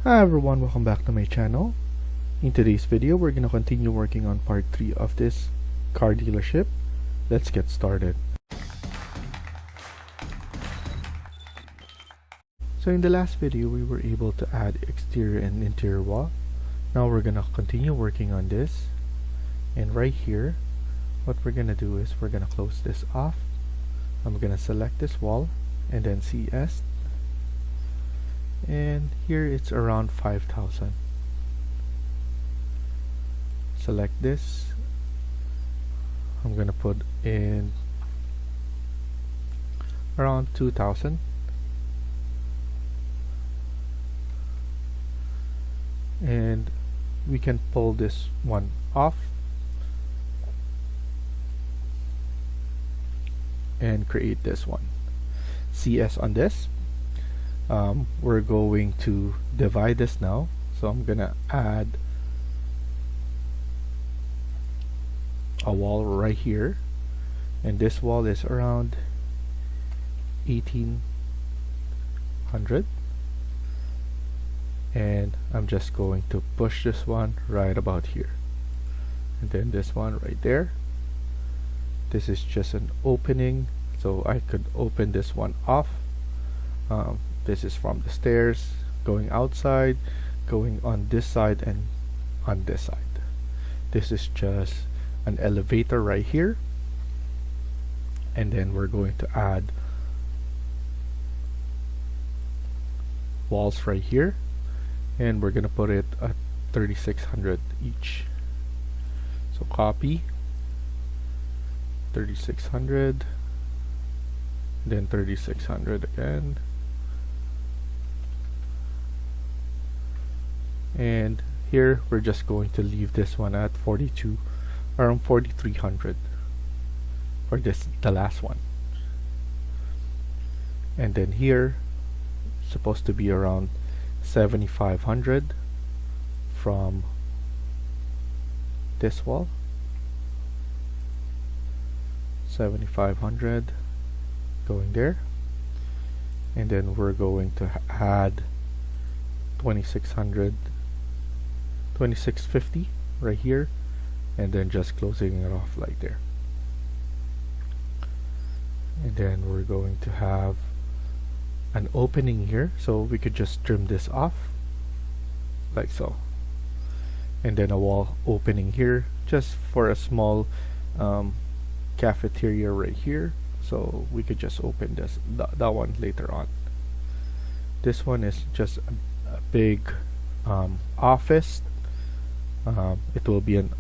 Hi everyone, welcome back to my channel. In today's video, we're going to continue working on part 3 of this car dealership. Let's get started. So in the last video, we were able to add exterior and interior wall. Now we're going to continue working on this. And right here, what we're going to do is we're going to close this off. I'm going to select this wall and then CS. And here it's around 5,000. Select this. I'm gonna put in around 2,000. And we can pull this one off and create this one. CS on this. We're going to divide this now, so I'm gonna add a wall right here, and this wall is around 1,800, and I'm just going to push this one right about here, and then this one right there. This is just an opening, so I could open this one off. This is from the stairs going outside, going on this side and on this side. This is just an elevator right here, and then we're going to add walls right here, and we're gonna put it at 3,600 each. So copy 3,600, then 3,600 again. And here we're just going to leave this one at 42, around 4,300 for this, the last one. And then here supposed to be around 7,500 from this wall. 7,500 going there, and then we're going to add 2,600, 2,650 right here, and then just closing it off like there. And then we're going to have an opening here, so we could just trim this off like so, and then a wall opening here just for a small cafeteria right here, so we could just open this that one later on. This one is just a big office. It will be an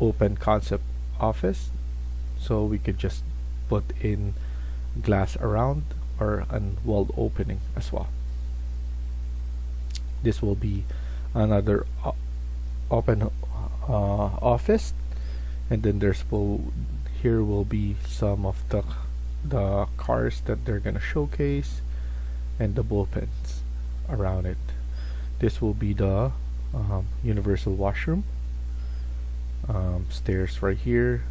open concept office, so we could just put in glass around or a wall opening as well. This will be another open office, and then here will be some of the cars that they're gonna showcase and the bullpens around it. This will be the universal washroom. Stairs right here.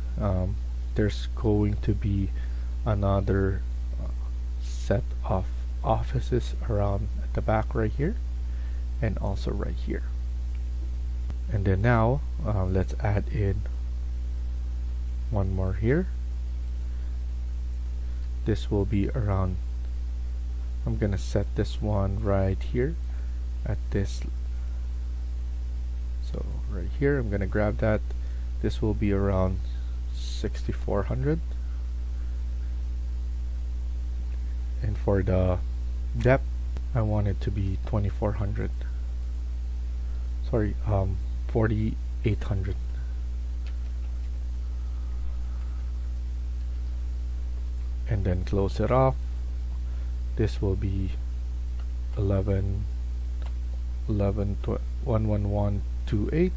There's going to be another set of offices around at the back right here, and also right here. And then now let's add in one more here. This will be around, I'm gonna set this one right here at this, so right here I'm gonna grab that. This will be around 6,400, and for the depth I want it to be 2,400, sorry, 4,800. And then close it off. This will be 11128,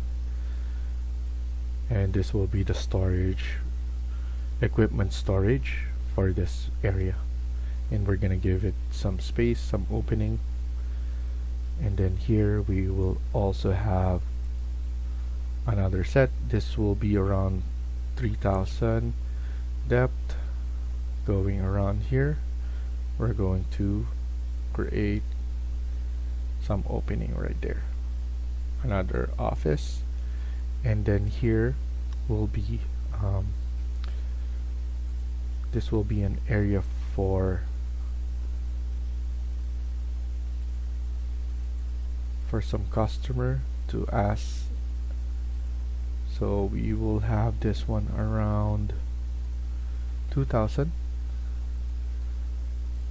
and this will be the storage, equipment storage for this area, and we're gonna give it some space, some opening. And then here we will also have another set. This will be around 3,000 depth. Going around here, we're going to create some opening right there, another office, and then here will be this will be an area for some customer to ask. So we will have this one around 2000,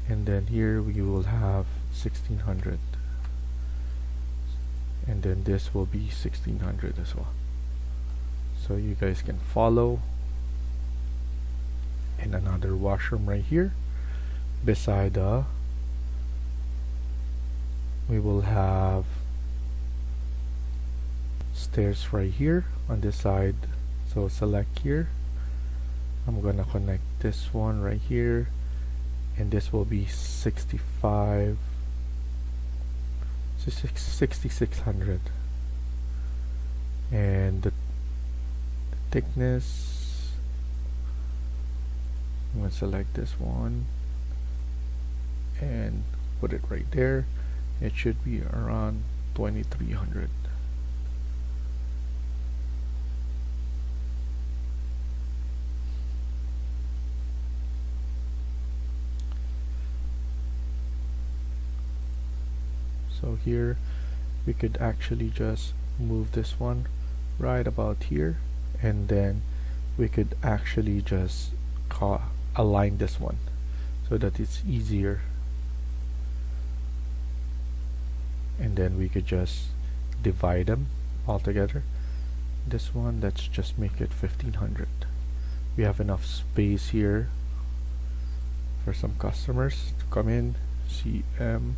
and then here we will have 1600, and then this will be 1600 as well. So you guys can follow. And another washroom right here beside we will have stairs right here on this side. So select here, I'm gonna connect this one right here, and this will be 6600, and the thickness, I'm going to select this one and put it right there. It should be around 2300. So here we could actually just move this one right about here, and then we could actually just align this one so that it's easier, and then we could just divide them all together. This one, let's just make it 1500. We have enough space here for some customers to come in. CM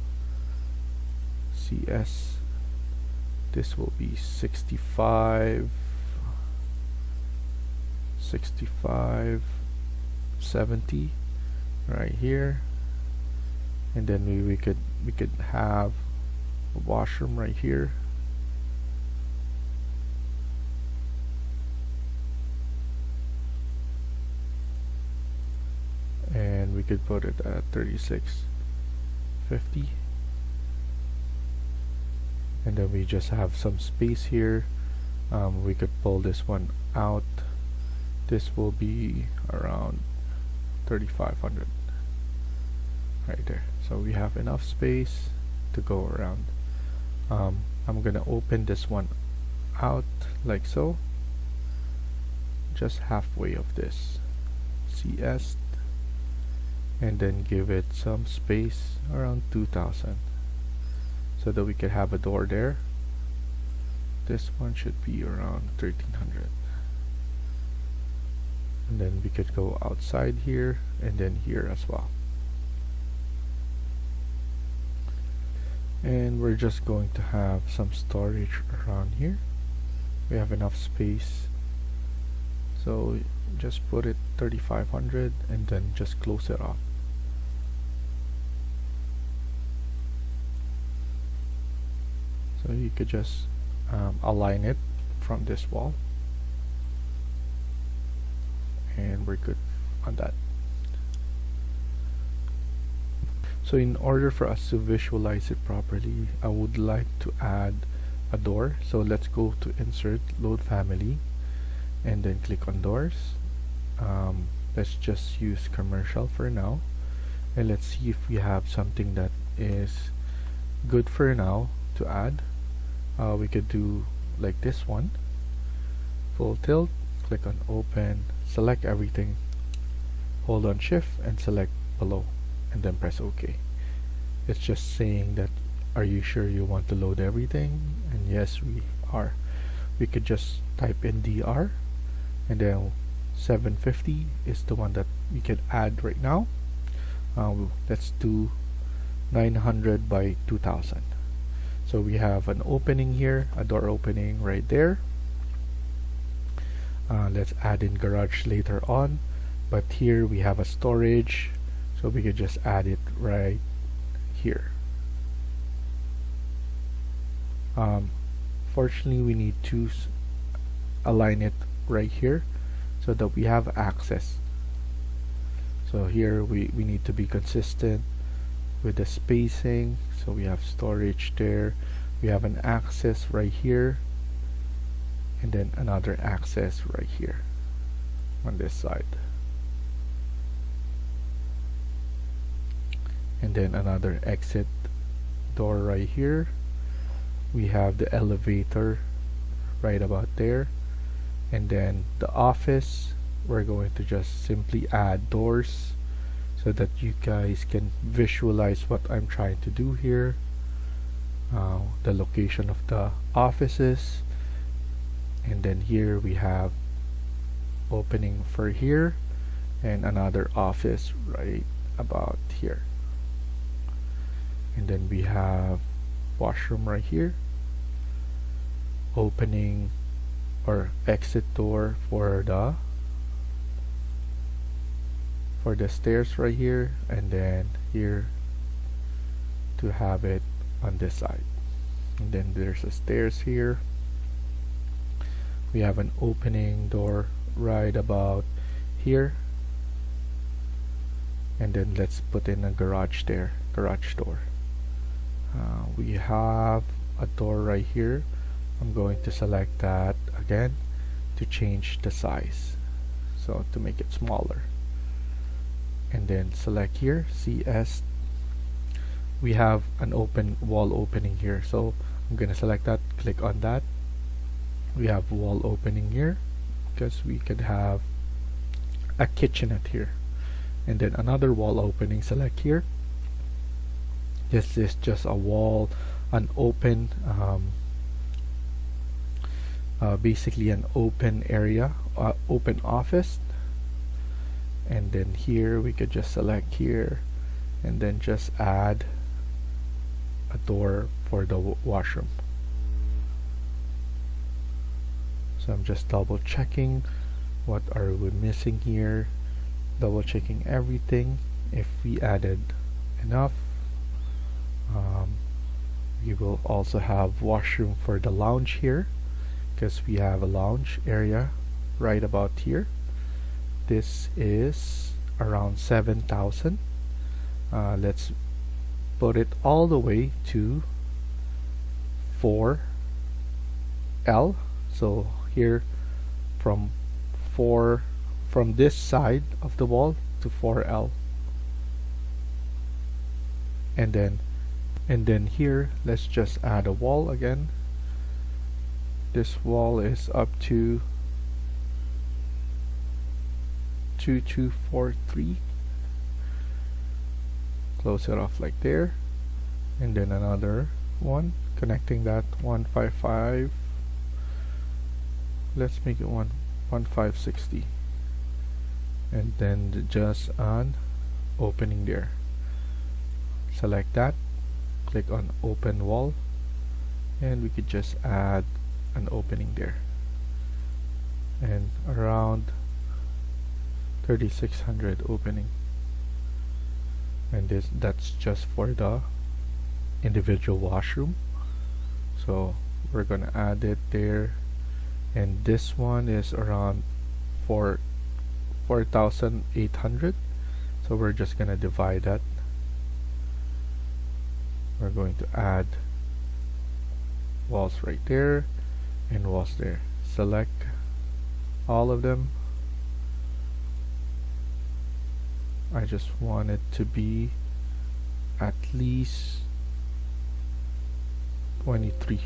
CS, this will be 65 70 right here, and then we could have a washroom right here, and we could put it at 3650, and then we just have some space here. We could pull this one out. This will be around 3500 right there. So we have enough space to go around. I'm gonna open this one out like so, just halfway of this CS, and then give it some space around 2000 so that we could have a door there. This one should be around 1300, and then we could go outside here and then here as well. And we're just going to have some storage around here. We have enough space, so just put it 3500 and then just close it off. So you could just align it from this wall, and we're good on that. So in order for us to visualize it properly, I would like to add a door. So let's go to insert, load family, and then click on doors. Let's just use commercial for now, and let's see if we have something that is good for now to add. We could do like this one, full tilt, click on open, select everything, hold on shift and select below, and then press OK. It's just saying that, are you sure you want to load everything? And yes, we are. We could just type in DR, and then 750 is the one that we can add right now. Let's do 900 by 2000. So we have an opening here, a door opening right there. Let's add in garage later on, but here we have a storage, so we could just add it right here. Fortunately, we need to align it right here so that we have access. So here we need to be consistent with the spacing. So we have storage there, we have an access right here, and then another access right here on this side, and then another exit door right here. We have the elevator right about there, and then the office, we're going to just simply add doors so that you guys can visualize what I'm trying to do here. The location of the offices, and then here we have opening for here and another office right about here, and then we have washroom right here, opening or exit door for the stairs right here, and then here to have it on this side, and then there's a stairs here. We have an opening door right about here, and then let's put in a garage door. We have a door right here. I'm going to select that again to change the size, so to make it smaller, and then select here CS. We have an open wall opening here, so I'm gonna select that, click on that. We have wall opening here because we could have a kitchenette here, and then another wall opening, select here. This is just a wall, an open basically an open area, open office, and then here we could just select here and then just add a door for the washroom. So I'm just double checking what are we missing here, double checking everything. If we added enough, we will also have washroom for the lounge here because we have a lounge area right about here. This is around 7,000. Let's put it all the way to 4L. So here from this side of the wall to 4L, and then here let's just add a wall again. This wall is up to 2243. Close it off like there, and then another one connecting that 155. Let's make it 1560, and then just an opening there. Select that, click on open wall, and we could just add an opening there, and around 3600 opening, and that's just for the individual washroom. So we're gonna add it there, and this one is around 4,800. So we're just gonna divide that. We're going to add walls right there and walls there. Select all of them. I just want it to be at least 23,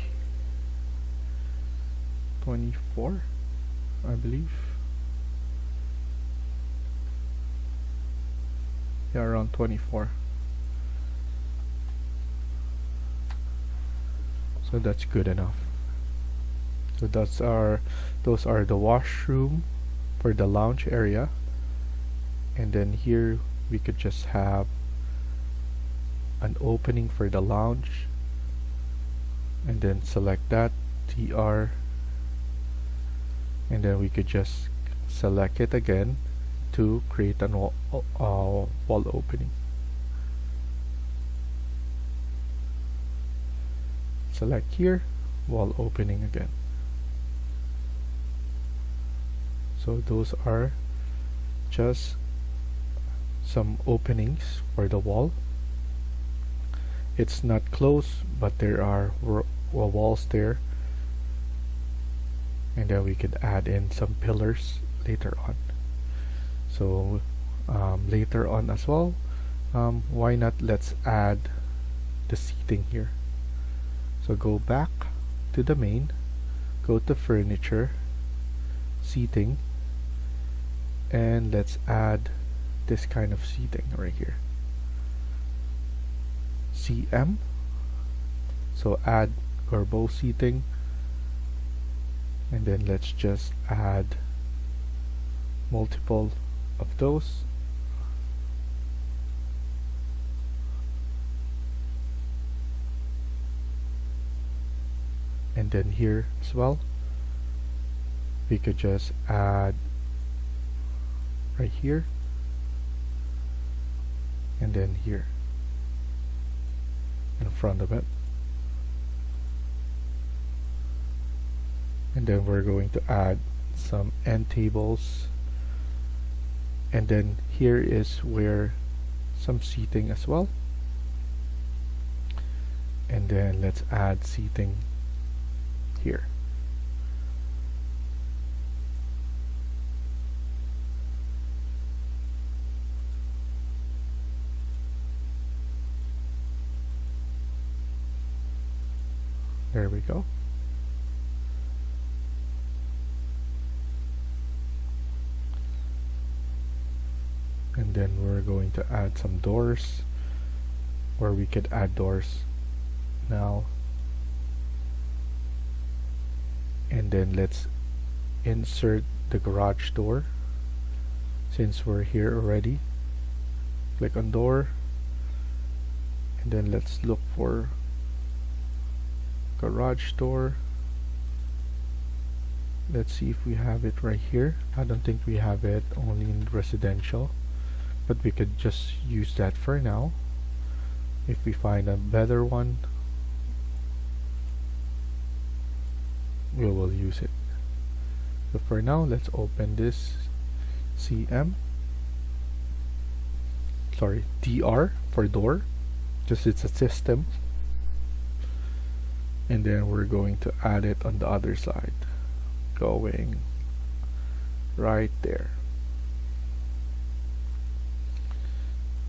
24, I believe. Yeah, around 24. So that's good enough. So those are the washroom for the lounge area, and then here we could just have an opening for the lounge, and then select that TR, and then we could just select it again to create an wall opening. Select here, wall opening again. So those are just some openings for the wall. It's not close, but there are walls there, and then we could add in some pillars later on. So later on as well, why not let's add the seating here. So go back to the main, go to furniture, seating, and let's add this kind of seating right here, CM. So add Garbo seating, and then let's just add multiple of those. And then here as well, we could just add right here, and then here in front of it. And then we're going to add some end tables, and then here is where some seating as well. And then let's add seating here. There we go. And then we're going to add some doors, or we could add doors now. And then let's insert the garage door. Since we're here already, click on door, and then let's look for garage door. Let's see if we have it right here. I don't think we have it, only in residential, but we could just use that for now. If we find a better one, we will use it. So for now, let's open this CM, sorry, DR for door, just it's a system. And then we're going to add it on the other side, going right there.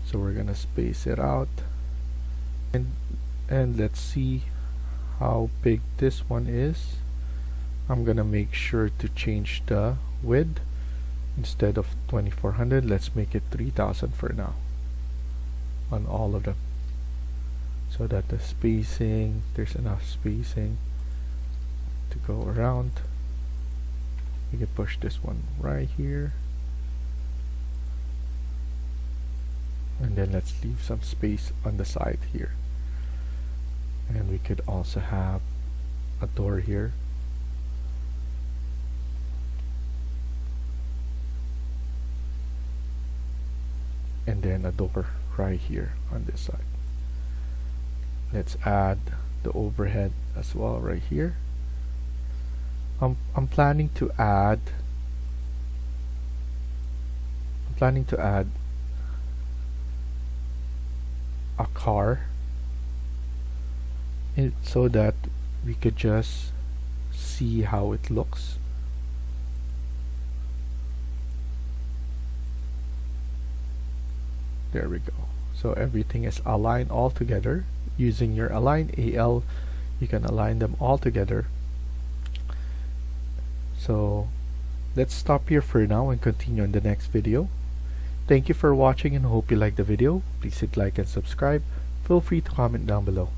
So we're gonna space it out, and let's see how big this one is. I'm gonna make sure to change the width. Instead of 2400, let's make it 3000 for now on all of them, so that the spacing, there's enough spacing to go around. We can push this one right here, and then let's leave some space on the side here. And we could also have a door here, and then a door right here on this side. Let's add the overhead as well right here. I'm planning to add a car so that we could just see how it looks. There we go. So everything is aligned all together. Using your align AL, you can align them all together. So let's stop here for now and continue in the next video. Thank you for watching and hope you liked the video. Please hit like and subscribe. Feel free to comment down below.